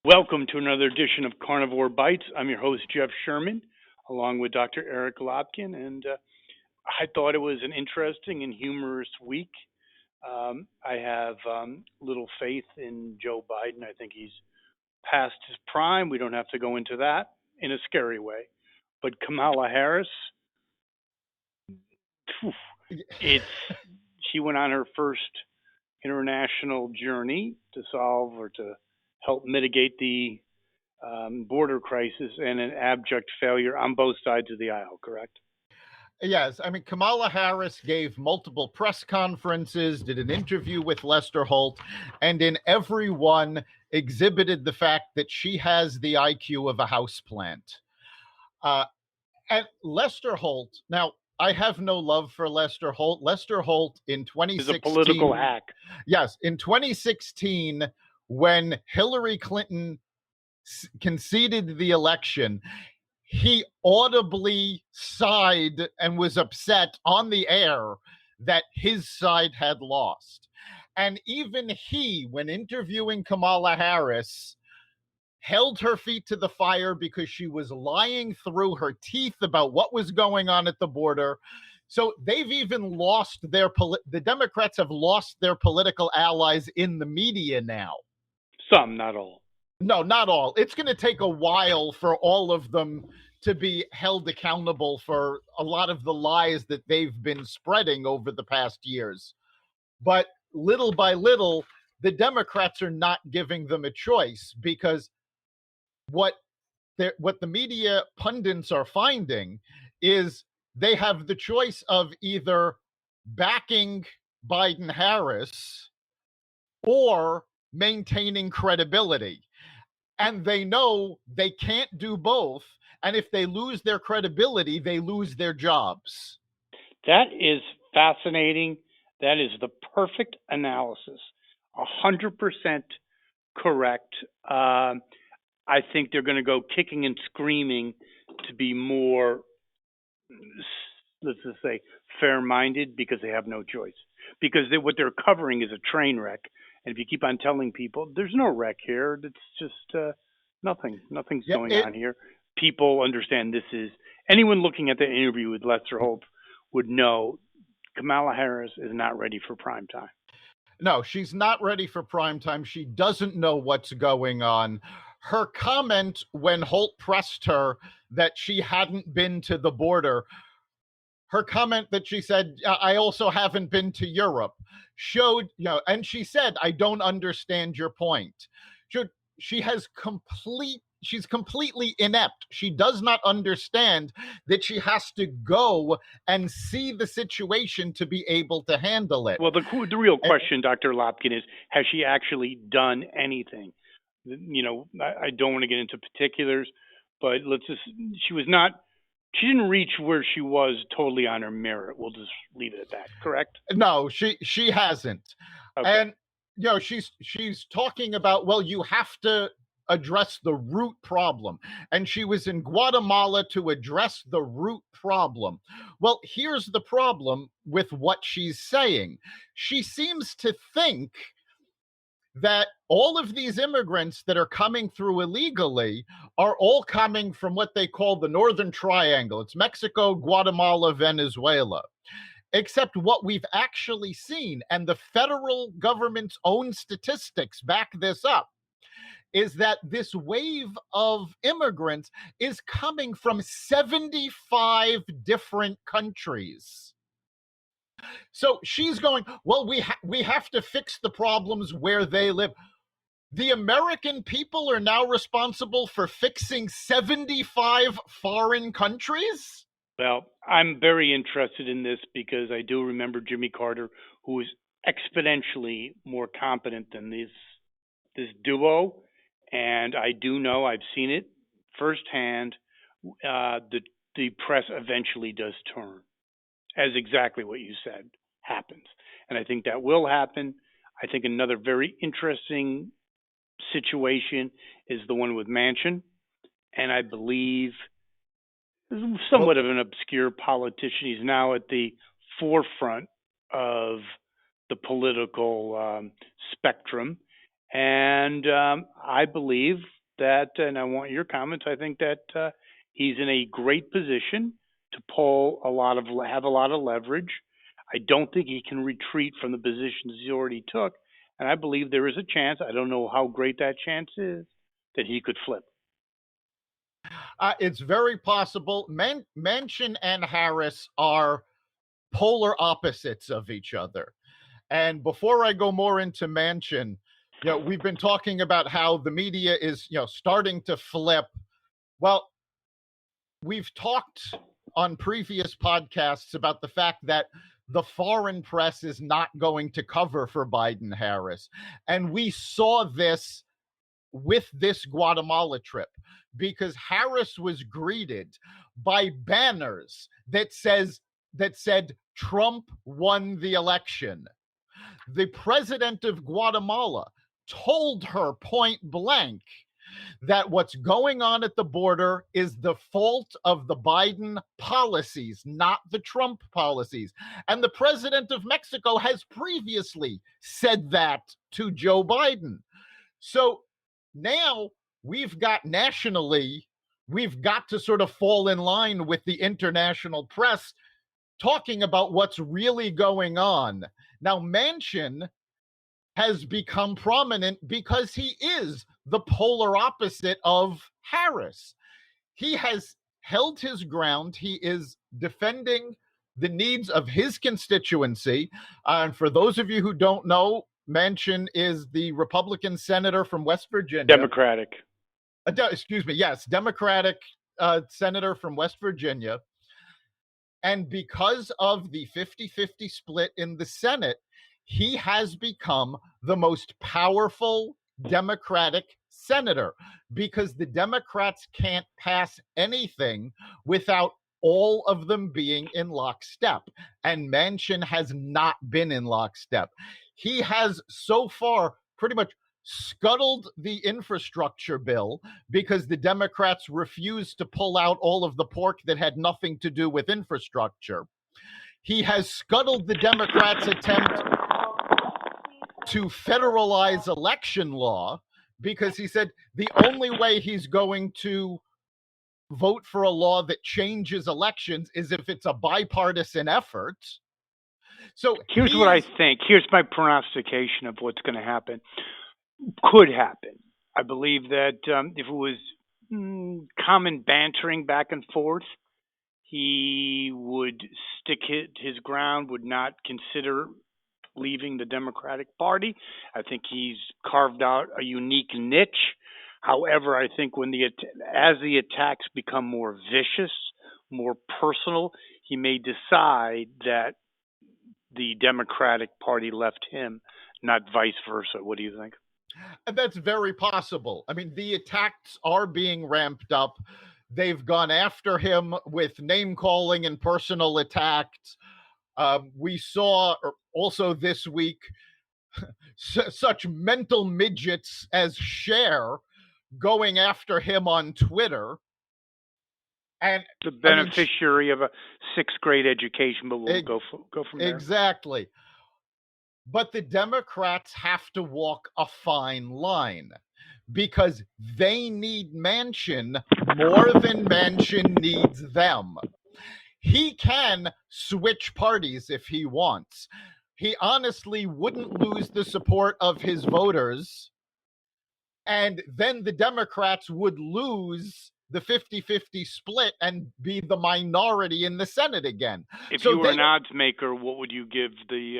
Welcome to another edition of Carnivore Bites. I'm your host, Jeff Sherman, along with Dr. Eric Lopkin, and I thought it was an interesting and humorous week. I have little faith in Joe Biden. I think he's past his prime. We don't have to go into that in a scary way. But Kamala Harris, phew, it's she went on her first international journey to solve or to help mitigate the border crisis and an abject failure on both sides of the aisle, correct? Yes, I mean, Kamala Harris gave multiple press conferences, did an interview with Lester Holt, and in every one exhibited the fact that she has the IQ of a houseplant. And Lester Holt, now, I have no love for Lester Holt. Lester Holt in 2016 is a political hack. Yes, in 2016, when Hillary Clinton conceded the election, he audibly sighed and was upset on the air that his side had lost. And even he, when interviewing Kamala Harris, held her feet to the fire because she was lying through her teeth about what was going on at the border. So they've even lost the Democrats have lost their political allies in the media now. Some, not all. No, not all. It's going to take a while for all of them to be held accountable for a lot of the lies that they've been spreading over the past years. But little by little, the Democrats are not giving them a choice, because what the media pundits are finding is they have the choice of either backing Biden-Harris or maintaining credibility. And they know they can't do both. And if they lose their credibility, they lose their jobs. That is fascinating. That is the perfect analysis. 100% correct. I think they're going to go kicking and screaming to be more, let's just say, fair-minded, because they have no choice. Because what they're covering is a train wreck. And if you keep on telling people, there's no wreck here, it's just nothing. Nothing's going on here. People understand this is, anyone looking at the interview with Lester Holt would know Kamala Harris is not ready for prime time. No, she's not ready for prime time. She doesn't know what's going on. Her comment when Holt pressed her that she hadn't been to the border, her comment that she said, I also haven't been to Europe, showed, and she said, I don't understand your point. She's completely inept. She does not understand that she has to go and see the situation to be able to handle it. Well, the real question, Dr. Lopkin, is, has she actually done anything? I don't want to get into particulars, but she didn't reach where she was totally on her merit. We'll just leave it at that, correct? No, she hasn't. Okay. And, she's talking about, well, you have to address the root problem. And she was in Guatemala to address the root problem. Well, here's the problem with what she's saying. She seems to think that all of these immigrants that are coming through illegally are all coming from what they call the Northern Triangle. It's Mexico, Guatemala, Venezuela. Except what we've actually seen, and the federal government's own statistics back this up, is that this wave of immigrants is coming from 75 different countries. So she's going, well, we have to fix the problems where they live. The American people are now responsible for fixing 75 foreign countries? Well, I'm very interested in this because I do remember Jimmy Carter, who is exponentially more competent than this duo. And I do know, I've seen it firsthand, the press eventually does turn, as exactly what you said happens. And I think that will happen. I think another very interesting situation is the one with Manchin. And I believe somewhat of an obscure politician. He's now at the forefront of the political spectrum. And I believe that, and I want your comments. I think that he's in a great position to have a lot of leverage. I don't think he can retreat from the positions he already took, and I believe there is a chance. I don't know how great that chance is that he could flip. It's very possible. Manchin and Harris are polar opposites of each other. And before I go more into Manchin, we've been talking about how the media is, starting to flip. Well, we've talked on previous podcasts about the fact that the foreign press is not going to cover for Biden Harris. And we saw this with this Guatemala trip because Harris was greeted by banners that said Trump won the election. The president of Guatemala told her point blank that what's going on at the border is the fault of the Biden policies, not the Trump policies. And the president of Mexico has previously said that to Joe Biden. So now we've got to sort of fall in line with the international press talking about what's really going on. Now, Manchin has become prominent because he is the polar opposite of Harris. He has held his ground. He is defending the needs of his constituency. And for those of you who don't know, Manchin is the Republican senator from West Virginia. Democratic. Democratic senator from West Virginia. And because of the 50-50 split in the Senate, he has become the most powerful Democratic senator because the Democrats can't pass anything without all of them being in lockstep. And Manchin has not been in lockstep. He has so far pretty much scuttled the infrastructure bill because the Democrats refused to pull out all of the pork that had nothing to do with infrastructure. He has scuttled the Democrats' attempt to federalize election law because he said the only way he's going to vote for a law that changes elections is if it's a bipartisan effort. So here's what I think. Here's my prognostication of what's going to happen. Could happen. I believe that if it was common bantering back and forth, he would stick his ground, would not consider leaving the Democratic Party. I think he's carved out a unique niche. However, I think as the attacks become more vicious, more personal, he may decide that the Democratic Party left him, not vice versa. What do you think? That's very possible. I mean, the attacks are being ramped up. They've gone after him with name calling and personal attacks. We saw also this week such mental midgets as Cher going after him on Twitter. And the beneficiary of a sixth grade education, but we'll go from there. Exactly. But the Democrats have to walk a fine line because they need Manchin more than Manchin needs them. He can switch parties if he wants. He honestly wouldn't lose the support of his voters, and then the Democrats would lose the 50-50 split and be the minority in the Senate again. If you were an odds maker, what would you give the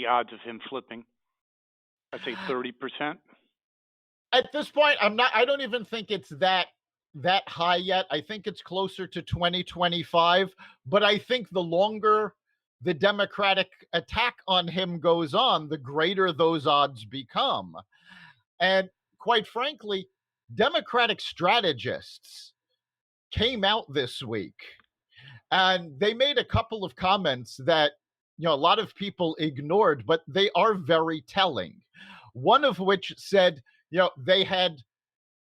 odds of him flipping? I'd say 30%. At this point, I don't even think it's that high yet. I think it's closer to 20-25, but I think the longer the Democratic attack on him goes on, the greater those odds become. And quite frankly, Democratic strategists came out this week and they made a couple of comments that a lot of people ignored, but they are very telling. One of which said, they had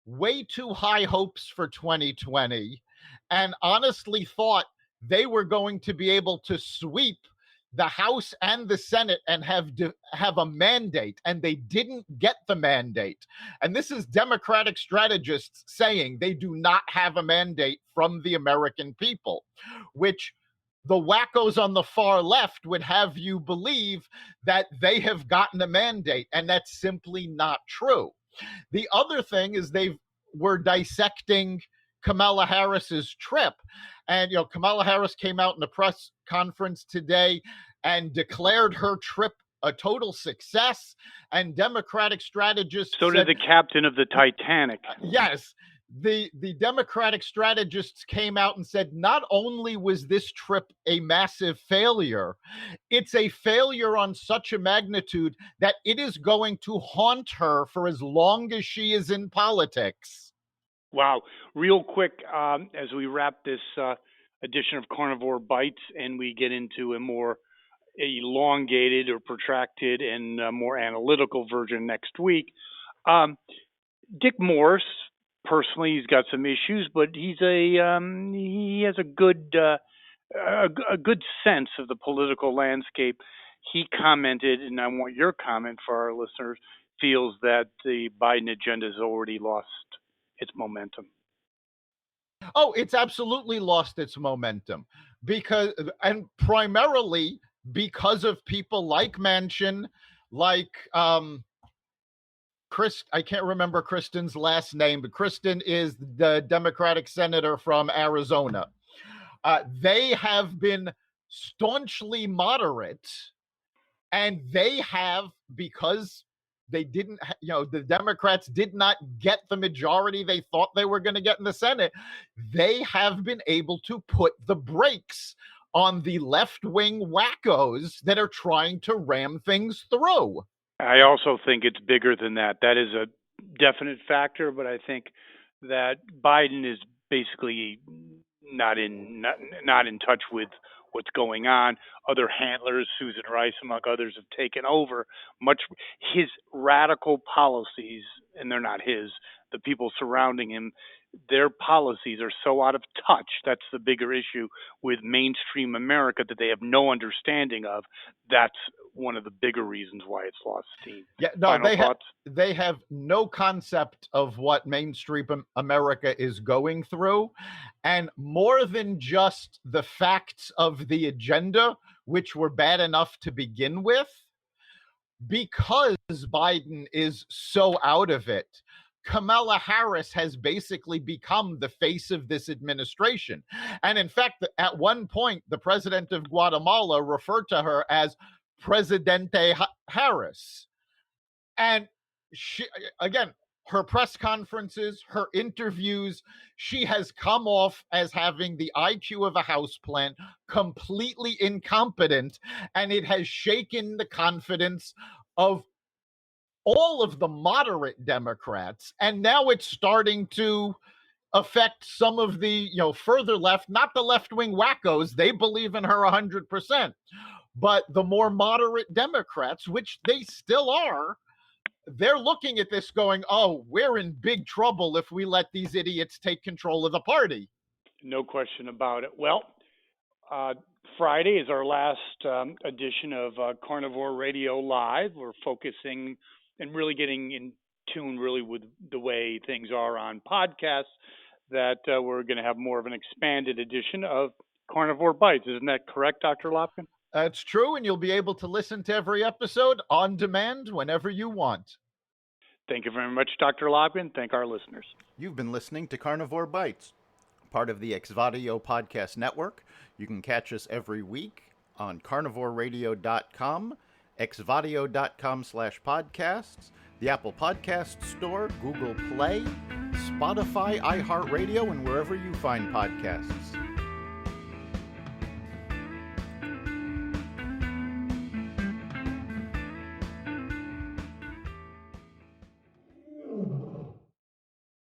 way too high hopes for 2020 and honestly thought they were going to be able to sweep the House and the Senate and have a mandate, and they didn't get the mandate. And this is Democratic strategists saying they do not have a mandate from the American people, which the wackos on the far left would have you believe that they have gotten a mandate, and that's simply not true. The other thing is they were dissecting Kamala Harris's trip. And, Kamala Harris came out in a press conference today and declared her trip a total success. And Democratic strategists So did the captain of the Titanic. Yes. The Democratic strategists came out and said not only was this trip a massive failure, it's a failure on such a magnitude that it is going to haunt her for as long as she is in politics. Wow. Real quick, as we wrap this edition of Carnivore Bites and we get into a more elongated or protracted and more analytical version next week, Dick Morse, personally, he's got some issues, but he has a good sense of the political landscape. He commented, and I want your comment for our listeners, feels that the Biden agenda has already lost its momentum. Oh, it's absolutely lost its momentum and primarily because of people like Manchin, like I can't remember Kristen's last name, but Kristen is the Democratic senator from Arizona. They have been staunchly moderate, and they have, because they didn't, the Democrats did not get the majority they thought they were going to get in the Senate. They have been able to put the brakes on the left-wing wackos that are trying to ram things through. I also think it's bigger than that. That is a definite factor, but I think that Biden is basically not in touch with what's going on. Other handlers, Susan Rice, among others, have taken over much. His radical policies, and they're not his, the people surrounding him, their policies are so out of touch. That's the bigger issue with mainstream America that they have no understanding of. That's one of the bigger reasons why it's lost steam. Yeah, no, they have no concept of what mainstream America is going through. And more than just the facts of the agenda, which were bad enough to begin with, because Biden is so out of it, Kamala Harris has basically become the face of this administration. And in fact, at one point, the president of Guatemala referred to her as Presidente Harris. And she, again, her press conferences, her interviews, she has come off as having the IQ of a houseplant, completely incompetent, and it has shaken the confidence of all of the moderate Democrats. And now it's starting to affect some of the, further left, not the left-wing wackos. They believe in her 100%. But the more moderate Democrats, which they still are, they're looking at this going, oh, we're in big trouble if we let these idiots take control of the party. No question about it. Well, Friday is our last edition of Carnivore Radio Live. We're focusing and really getting in tune really with the way things are on podcasts, that we're going to have more of an expanded edition of Carnivore Bites. Isn't that correct, Dr. Lopkin? That's true, and you'll be able to listen to every episode on demand whenever you want. Thank you very much, Dr. Lopkin. Thank our listeners. You've been listening to Carnivore Bites, part of the Exvadio Podcast Network. You can catch us every week on carnivoreradio.com, exvadio.com/podcasts, the Apple Podcast Store, Google Play, Spotify, iHeartRadio, and wherever you find podcasts.